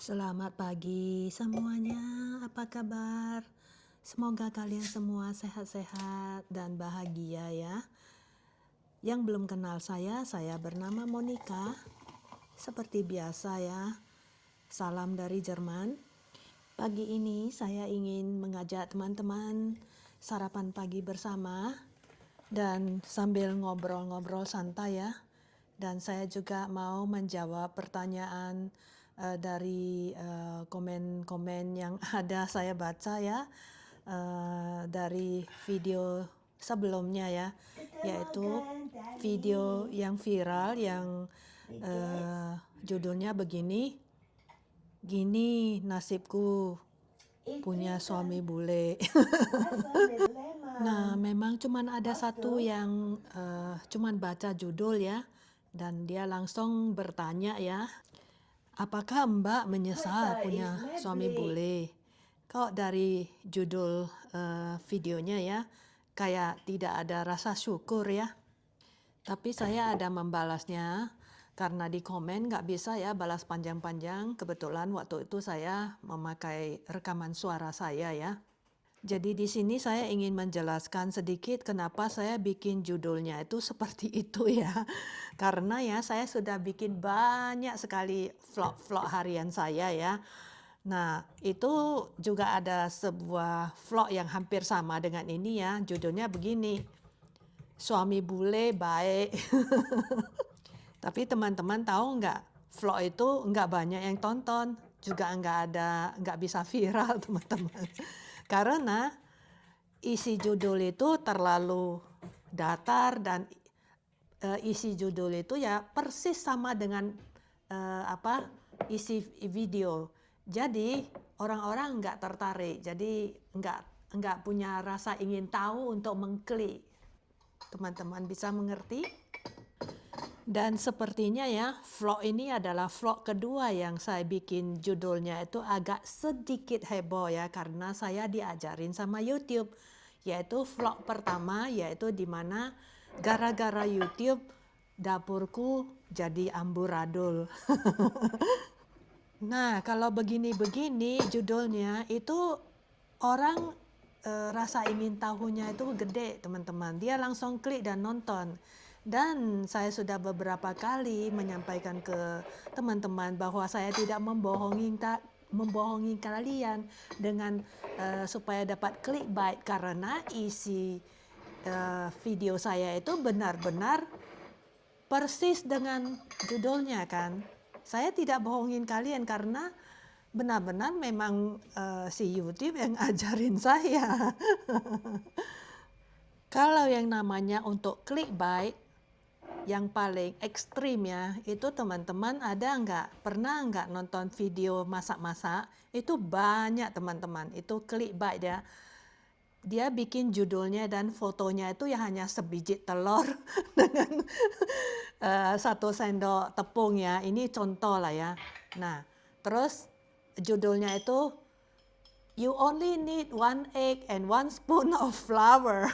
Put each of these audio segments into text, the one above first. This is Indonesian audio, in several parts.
Selamat pagi semuanya, apa kabar? Semoga kalian semua sehat-sehat dan bahagia ya. Yang belum kenal saya bernama Monica. Seperti biasa ya, salam dari Jerman. Pagi ini saya ingin mengajak teman-teman sarapan pagi bersama dan sambil ngobrol-ngobrol santai ya. Dan saya juga mau menjawab pertanyaan dari komen-komen yang ada saya baca ya dari video sebelumnya ya, yaitu video yang viral yang judulnya begini, gini nasibku punya suami bule. Nah, memang cuman ada satu yang cuman baca judul ya, dan dia langsung bertanya ya, apakah Mbak menyesal punya suami bule? Kok dari judul videonya ya, kayak tidak ada rasa syukur ya. Tapi saya ada membalasnya, karena di komen nggak bisa ya balas panjang-panjang. Kebetulan waktu itu saya memakai rekaman suara saya ya. Jadi di sini saya ingin menjelaskan sedikit kenapa saya bikin judulnya itu seperti itu ya. Karena ya saya sudah bikin banyak sekali vlog-vlog harian saya ya. Nah, itu juga ada sebuah vlog yang hampir sama dengan ini ya. Judulnya begini, suami bule baik. Tapi teman-teman tahu nggak, vlog itu nggak banyak yang tonton, juga nggak bisa viral teman-teman. Karena isi judul itu terlalu datar dan isi judul itu ya persis sama dengan isi video. Jadi orang-orang nggak tertarik, jadi nggak punya rasa ingin tahu untuk mengklik. Teman-teman bisa mengerti? Dan sepertinya ya, vlog ini adalah vlog kedua yang saya bikin, judulnya itu agak sedikit heboh ya, karena saya diajarin sama YouTube. Yaitu vlog pertama, yaitu di mana gara-gara YouTube dapurku jadi amburadul. Nah, kalau begini-begini judulnya itu orang rasa ingin tahunya itu gede teman-teman. Dia langsung klik dan nonton. Dan saya sudah beberapa kali menyampaikan ke teman-teman bahwa saya tidak membohongi kalian dengan supaya dapat clickbait, karena isi video saya itu benar-benar persis dengan judulnya kan. Saya tidak bohongin kalian karena benar-benar memang si YouTube yang ajarin saya. Kalau yang namanya untuk clickbait, yang paling ekstrim ya, itu teman-teman pernah nggak nonton video masak-masak? Itu banyak teman-teman, itu clickbait ya. Dia bikin judulnya dan fotonya itu ya hanya sebiji telur dengan 1 sendok tepung ya. Ini contoh lah ya. Nah, terus judulnya itu you only need 1 egg and 1 spoon of flour.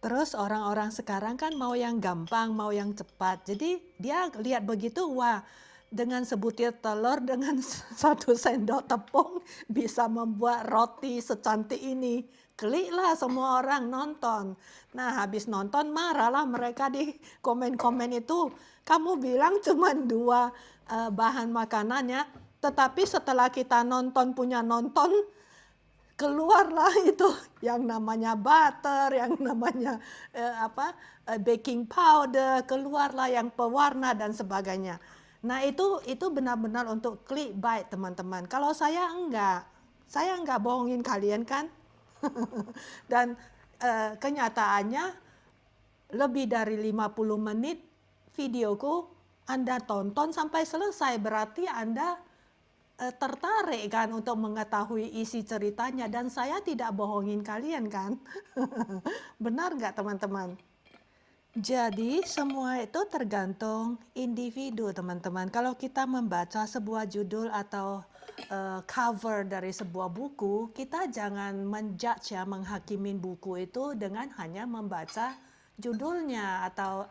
Terus orang-orang sekarang kan mau yang gampang, mau yang cepat. Jadi dia lihat begitu, wah, dengan sebutir telur dengan 1 sendok tepung bisa membuat roti secantik ini. Kliklah semua orang nonton. Nah, habis nonton marahlah mereka di komen-komen itu. Kamu bilang cuma 2 bahan makanannya, tetapi setelah kita punya nonton, keluarlah itu yang namanya butter, yang namanya baking powder, keluarlah yang pewarna dan sebagainya. Nah, itu benar-benar untuk clickbait teman-teman. Kalau saya enggak bohongin kalian kan. Dan kenyataannya lebih dari 50 menit videoku Anda tonton sampai selesai, berarti Anda tertarik kan untuk mengetahui isi ceritanya, dan saya tidak bohongin kalian kan. Benar nggak teman-teman? Jadi semua itu tergantung individu teman-teman. Kalau kita membaca sebuah judul atau cover dari sebuah buku, kita jangan menjudge ya, menghakimin buku itu dengan hanya membaca judulnya atau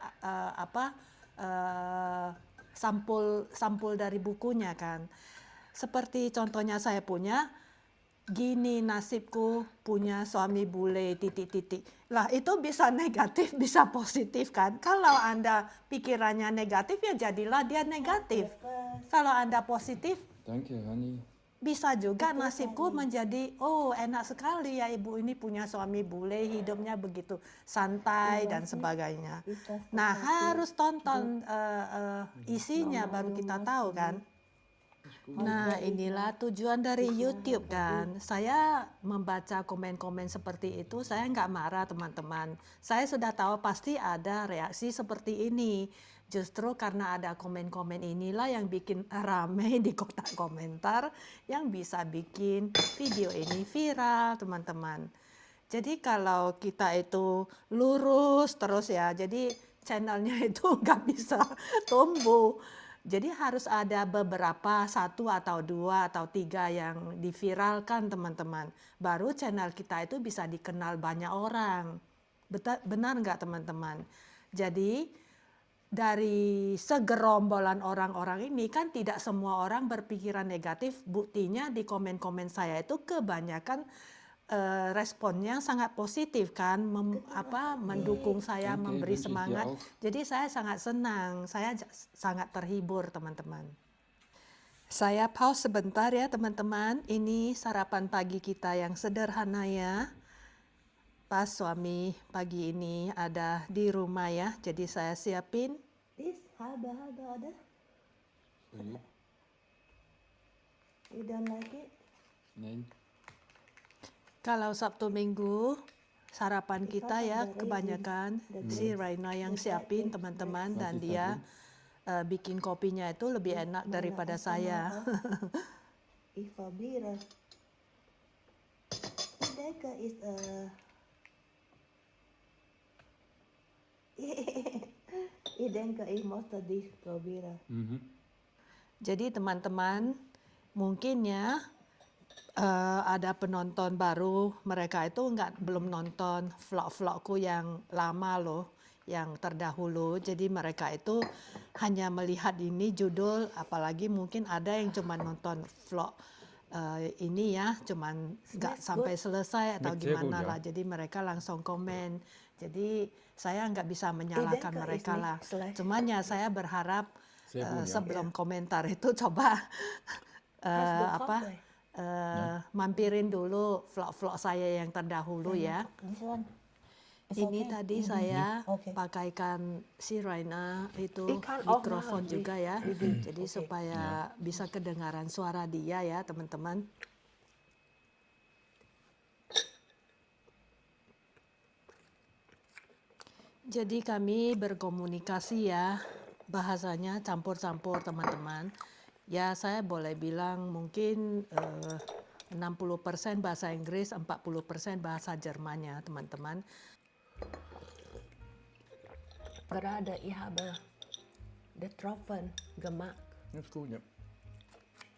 sampul dari bukunya kan. Seperti contohnya saya punya, gini nasibku punya suami bule titik-titik. Lah itu bisa negatif, bisa positif kan. Kalau Anda pikirannya negatif ya jadilah dia negatif. Kalau Anda positif, Danke, Rani. bisa juga nasibku menjadi, oh enak sekali ya ibu ini punya suami bule, hidupnya begitu santai dan sebagainya. Nah harus tonton isinya baru kita tahu kan. Nah inilah tujuan dari YouTube kan. Saya membaca komen-komen seperti itu, saya nggak marah teman-teman. Saya sudah tahu pasti ada reaksi seperti ini. Justru karena ada komen-komen inilah yang bikin rame di kotak komentar, yang bisa bikin video ini viral teman-teman. Jadi kalau kita itu lurus terus ya, jadi channelnya itu nggak bisa tumbuh. Jadi harus ada beberapa, 1 atau 2 atau 3 yang diviralkan teman-teman. Baru channel kita itu bisa dikenal banyak orang. Benar nggak teman-teman? Jadi dari segerombolan orang-orang ini kan tidak semua orang berpikiran negatif. Buktinya di komen-komen saya itu kebanyakan responnya sangat positif kan, mendukung saya, Oke, memberi wünsche ich dir semangat. auch. Jadi saya sangat senang, saya sangat terhibur teman-teman. Saya pause sebentar ya teman-teman. Ini sarapan pagi kita yang sederhana ya. Pas suami pagi ini ada di rumah ya, jadi saya siapin. This halba ada? Really? You don't like it? Nein. Kalau Sabtu Minggu sarapan kita ya kebanyakan si Raina yang siapin teman-teman, dan dia bikin kopinya itu lebih enak daripada saya. Iva bira. Ideka is Idenka is most of this kabira. Jadi teman-teman mungkin ya ada penonton baru, mereka itu belum nonton vlog-vlogku yang lama loh, yang terdahulu. Jadi mereka itu hanya melihat ini judul, apalagi mungkin ada yang cuma nonton vlog ini ya, cuman nggak sampai selesai atau gimana lah. Jadi mereka langsung komen. Jadi saya nggak bisa menyalahkan mereka lah. Cuman ya saya berharap sebelum komentar itu coba mampirin dulu vlog-vlog saya yang terdahulu ya. Ini tadi saya pakaikan si Raina itu mikrofon juga ya. Jadi supaya bisa kedengaran suara dia ya teman-teman. Jadi kami berkomunikasi ya, bahasanya campur-campur teman-teman. Ya saya boleh bilang mungkin 60% bahasa Inggris, 40% bahasa Jermannya teman-teman. Gerade ich habe the Tropfen gemacht. Das ist gut, ja.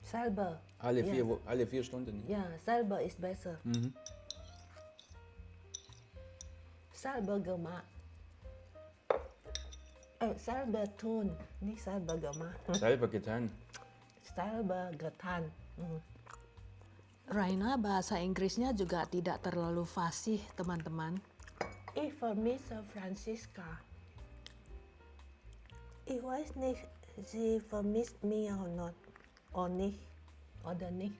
Selber. Alle 4 Stunden. Ja, selber ist besser. Selber gemacht. Selber tun, nicht selber gemacht. Selber getan. Selber getan. Raina bahasa Inggrisnya juga tidak terlalu fasih teman-teman. Ich vermisse Franziska. Ich weiß nicht, sie vermisst mich or not. Or nicht. Oder nicht.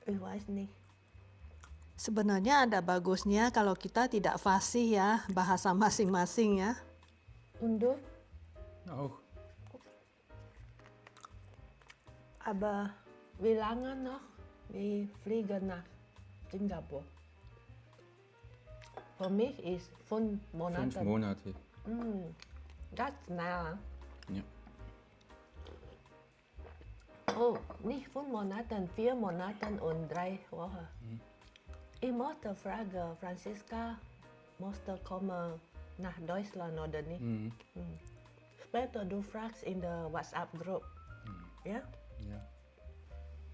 Ich weiß nicht. Sebenarnya ada bagusnya kalau kita tidak fasih ya bahasa masing-masing ya. Und du? Auch. Aber wie lange noch? Wir fliegen nach Singapur. Für mich ist 5 Monate. 5 Monate. Ganz schnell. Ja. Oh, nicht 5 Monate, 4 Monate und 3 Wochen. Ich musste fragen, Franziska musste kommen nach Deutschland oder nicht? Später du fragst in der WhatsApp-Group. Ja? Ja.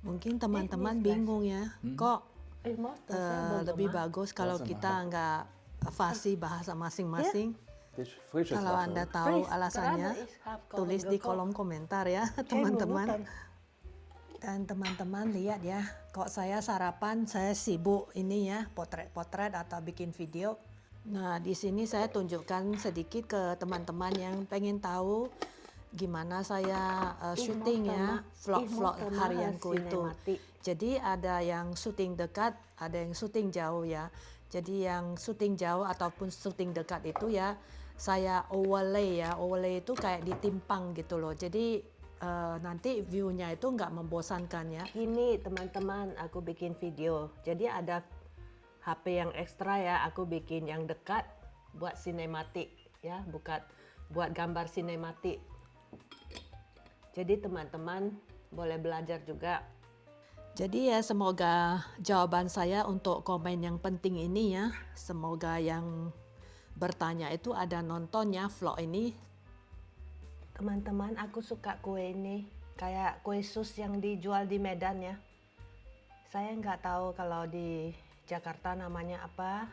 Mungkin teman-teman bingung ya, kok Ich musste selber lebih gemacht. bagus kalau Bahasa kita nggak fasih bahasa masing-masing. Das ist frisches Kalau Wasser. Anda oder? tahu Freeze. alasannya, Karena is half tulis di gekocht. kolom komentar ya, Cek teman-teman. minutan. Dan teman-teman lihat ya, kok saya sarapan, saya sibuk ini ya, potret-potret atau bikin video. Nah, di sini saya tunjukkan sedikit ke teman-teman yang pengen tahu gimana saya syuting ya, vlog-vlog harianku itu. Jadi ada yang syuting dekat, ada yang syuting jauh ya. Jadi yang syuting jauh ataupun syuting dekat itu ya, saya overlay ya. Overlay itu kayak ditimpang gitu loh. Jadi nanti view-nya itu nggak membosankan ya. Ini teman-teman, aku bikin video. Jadi ada HP yang ekstra ya, aku bikin yang dekat buat sinematik ya, bukan buat gambar sinematik. Jadi teman-teman boleh belajar juga. Jadi ya semoga jawaban saya untuk komen yang penting ini ya, semoga yang bertanya itu ada nontonnya vlog ini. Teman-teman, aku suka kue ini, kayak kue sus yang dijual di Medan ya. Saya nggak tahu kalau di Jakarta namanya apa,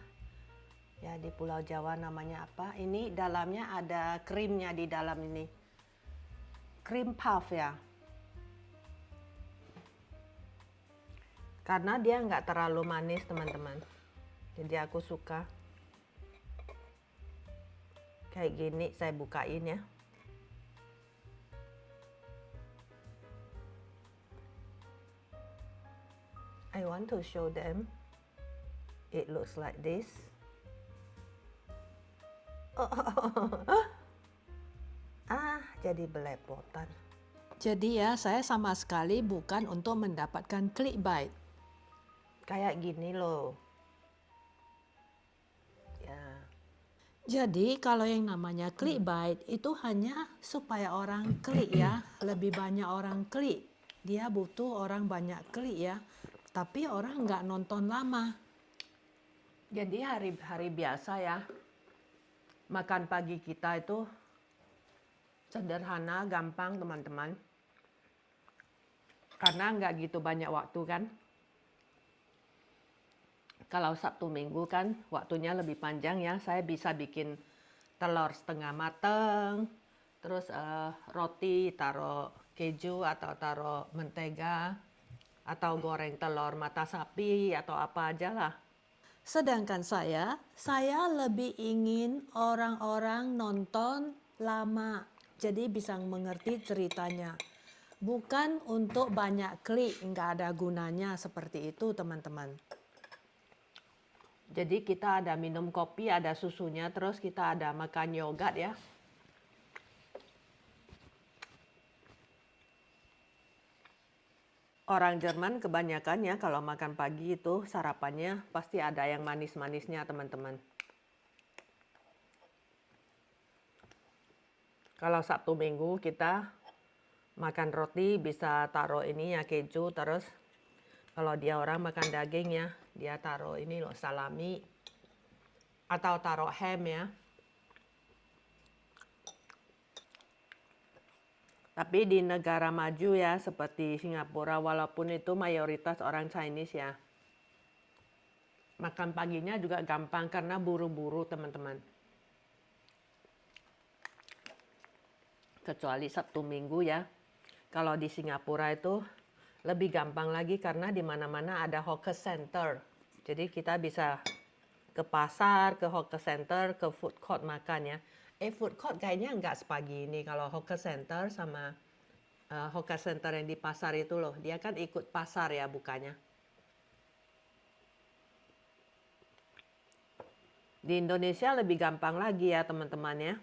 ya di Pulau Jawa namanya apa. Ini dalamnya ada krimnya di dalam ini, krim puff ya. Karena dia nggak terlalu manis teman-teman, jadi aku suka. Kayak gini saya bukain ya. I want to show them. It looks like this. Jadi belepotan. Jadi ya saya sama sekali bukan untuk mendapatkan clickbait. Kayak gini loh. Ya. Jadi kalau yang namanya clickbait itu hanya supaya orang klik ya, lebih banyak orang klik. Dia butuh orang banyak klik ya, tapi orang nggak nonton lama. Jadi hari-hari biasa ya, makan pagi kita itu sederhana, gampang teman-teman. Karena nggak gitu banyak waktu kan. Kalau Sabtu Minggu kan waktunya lebih panjang ya, saya bisa bikin telur setengah mateng, terus roti taruh keju atau taruh mentega, atau goreng telur mata sapi atau apa aja lah. Sedangkan saya lebih ingin orang-orang nonton lama, jadi bisa mengerti ceritanya. Bukan untuk banyak klik, nggak ada gunanya seperti itu teman-teman. Jadi kita ada minum kopi, ada susunya, terus kita ada makan yogurt ya. Orang Jerman kebanyakan ya kalau makan pagi itu sarapannya pasti ada yang manis-manisnya teman-teman. Kalau Sabtu Minggu kita makan roti bisa taruh ini ya keju, terus kalau dia orang makan daging ya dia taruh ini loh salami atau taruh ham ya. Tapi di negara maju ya seperti Singapura, walaupun itu mayoritas orang Chinese ya, makan paginya juga gampang karena buru-buru teman-teman. Kecuali Sabtu Minggu ya. Kalau di Singapura itu lebih gampang lagi karena di mana-mana ada hawker center. Jadi kita bisa ke pasar, ke hawker center, ke food court makan ya. Food court kayaknya nggak sepagi ini. Kalau hawker center sama hawker center yang di pasar itu loh, dia kan ikut pasar ya bukanya. Di Indonesia lebih gampang lagi ya teman-teman ya.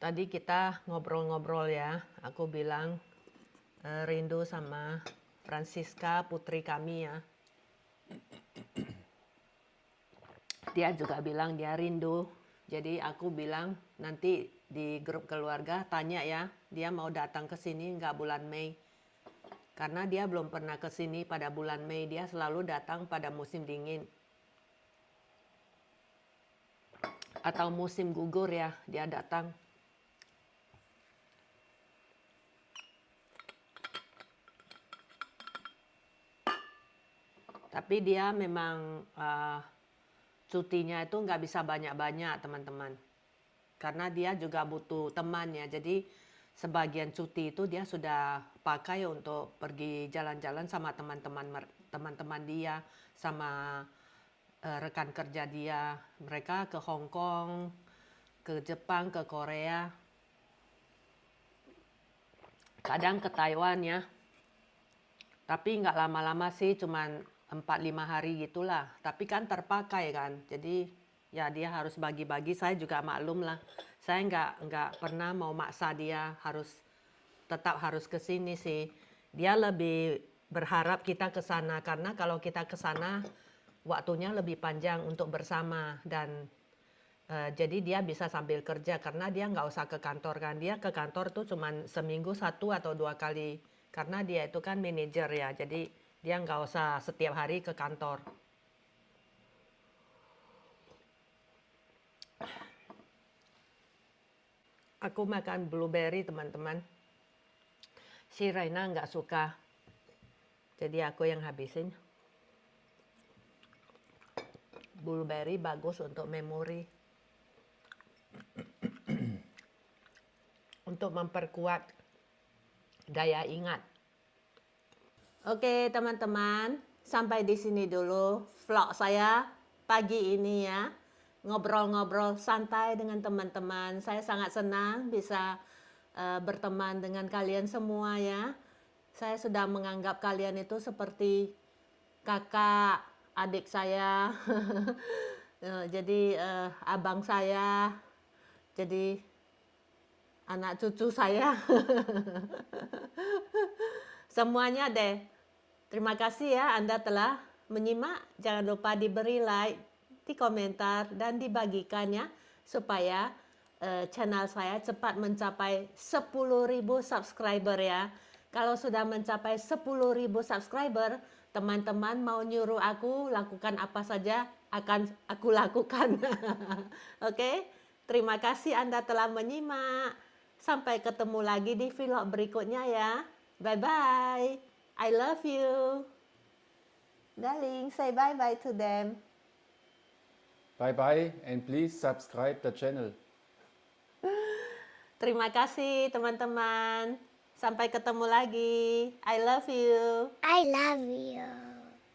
Tadi kita ngobrol-ngobrol ya, aku bilang rindu sama Francisca, putri kami ya. Dia juga bilang dia rindu. Jadi aku bilang nanti di grup keluarga tanya ya, dia mau datang ke sini nggak bulan Mei. Karena dia belum pernah ke sini pada bulan Mei, dia selalu datang pada musim dingin. Atau musim gugur ya, dia datang. Tapi dia memang cutinya itu nggak bisa banyak-banyak teman-teman. Karena dia juga butuh teman ya. Jadi sebagian cuti itu dia sudah pakai untuk pergi jalan-jalan sama teman-teman dia, sama rekan kerja dia. Mereka ke Hong Kong, ke Jepang, ke Korea, kadang ke Taiwan ya. Tapi nggak lama-lama sih, cuman 4-5 hari gitulah. Tapi kan terpakai kan. Jadi ya dia harus bagi-bagi. Saya juga maklum lah. Saya nggak pernah mau maksa dia tetap harus ke sini sih. Dia lebih berharap kita ke sana karena kalau kita ke sana waktunya lebih panjang untuk bersama dan jadi dia bisa sambil kerja karena dia nggak usah ke kantor kan. Dia ke kantor tuh cuman seminggu 1 atau 2 kali karena dia itu kan manajer ya. Jadi dia nggak usah setiap hari ke kantor. Aku makan blueberry teman-teman. Si Raina nggak suka. Jadi aku yang habisin. Blueberry bagus untuk memori. Untuk memperkuat daya ingat. Oke teman-teman, sampai di sini dulu vlog saya pagi ini ya. Ngobrol-ngobrol santai dengan teman-teman. Saya sangat senang bisa berteman dengan kalian semua ya. Saya sudah menganggap kalian itu seperti kakak, adik saya. Jadi abang saya. Jadi anak cucu saya. Semuanya deh. Terima kasih ya Anda telah menyimak. Jangan lupa diberi like, di komentar, dan dibagikan ya. Supaya channel saya cepat mencapai 10.000 subscriber ya. Kalau sudah mencapai 10.000 subscriber, teman-teman mau nyuruh aku lakukan apa saja akan aku lakukan. Oke? Terima kasih Anda telah menyimak. Sampai ketemu lagi di vlog berikutnya ya. Bye-bye. I love you. Darling, say bye-bye to them. Bye bye and please subscribe the channel. Terima kasih teman-teman. Sampai ketemu lagi. I love you. I love you.